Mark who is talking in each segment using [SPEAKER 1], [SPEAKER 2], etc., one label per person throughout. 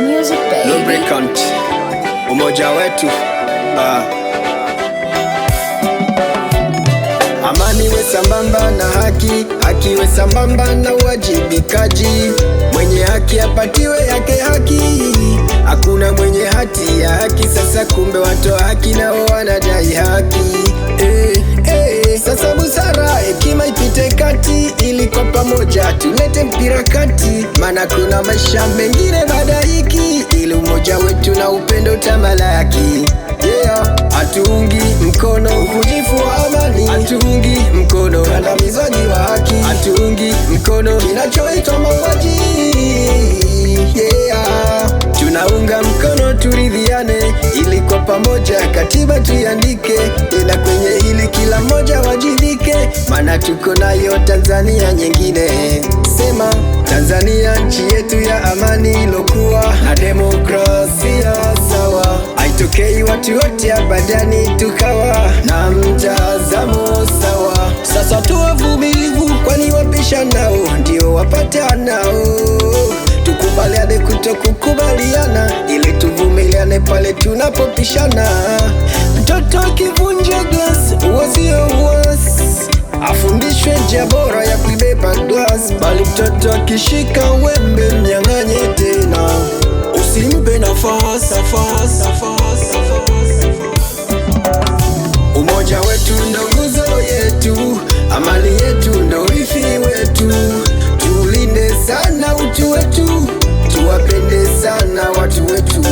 [SPEAKER 1] music, baby.
[SPEAKER 2] Lubricant, umoja wetu. Amani we sambamba na haki, haki we sambamba na uwajibikaji. Mwenye haki apatiwe yake haki, hakuna mwenye hati ya haki. Sasa kumbe watoa haki nao wanadai haki. Sasa busara, hekima ipite kati, ili kwa pamoja tulete mpira kati. Maana kuna maisha mengine baada hiki, ili umoja wetu na upendo tamalaki. Hatuungi mkono uvunjifu wa amani, hatuungi mkono kandamizaji wa haki, hatuungi mkono kinachoitwa mauaji. Tunaunga mkono turidhiane, ili kwa pamoja katiba tuiandike. Ila kwenye hili kila mmoja wajibike, maana tuko nayo Tanzania nyingine. Sema Tanzania nchi yetu ya amani, ilokuwa na demokrasia sawa. Haitokei watu wote abadani tukawa na mtazamo sawa. Sasa tuwe vumilivu, kwani wapisha nao ndio wapata nao. Tukubaliane kutokukubaliana, ili tuvumiliane pale tunapopishana. Mtoto akivunja glass uwazio uwas, afundishwe njia bora ya kuibeba glass. Bali mtoto akishika wembe mnyang'anye tena, usimpe nafasi. Umoja wetu ndo nguzo yetu, amani yetu ndo urithi wetu. Tulinde sana utu wetu, tuwapende sana watu wetu.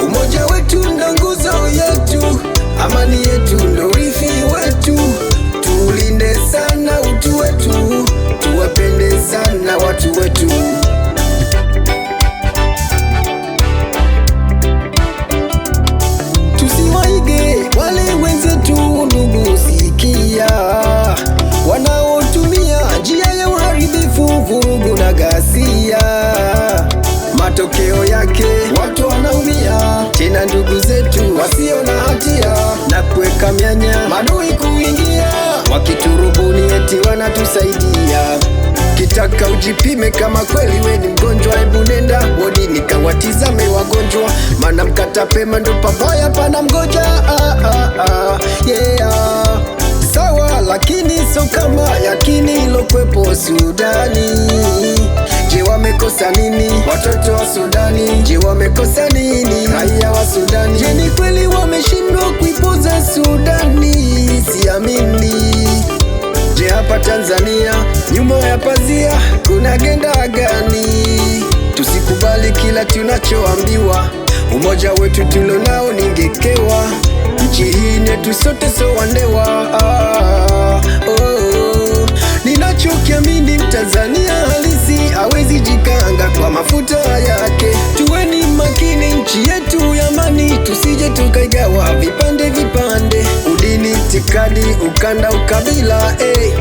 [SPEAKER 2] Umoja wetu ndo nguzo yetu, amani yetu ndo urithi wetu. Tulinde sana utu wetu, tuwapende sana watu wetu. Tusiwaige wale wenzetu, ndugu sikia, wanaotumia njia ya uharibifu, vurugu na ghasia. Matokeo yake watu wanaumia, tena ndugu zetu wasio na hatia, na kuweka mianya madui kuingia, wakiturubuni eti wanatusaidia. Kitaka ujipime kama kweli we ni mgonjwa, hebu nenda wodini kawatizame wagonjwa, maana mkata pema ndo pabaya pana mgoja. Sawa, lakini so kama yakini ilokwepo Sudani. Je, wamekosa nini watoto wa Sudani? Je, wamekosa nini raia wa Sudani? Je, ni kweli wameshindwa kuipoza Sudani? Siamini. Je, hapa Tanzania nyuma ya pazia kuna agenda gani? Tusikubali kila tunachoambiwa, umoja wetu tulionao ningekewa. Nchi hii netu sote so wandewa. Ninachokiamini Mtanzania halisi hawezi jikanga kwa mafuta yake. Tuweni makini, nchi yetu ya amani, tusije tukaigawa vipande vipande. Udini, itikadi, ukanda, ukabila,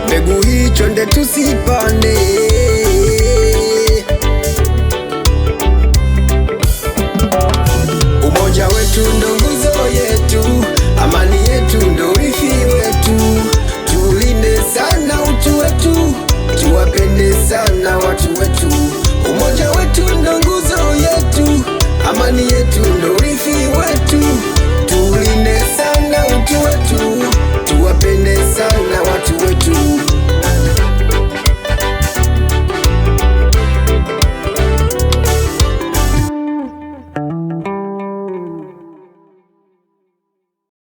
[SPEAKER 2] mbegu hii chonde tusipande.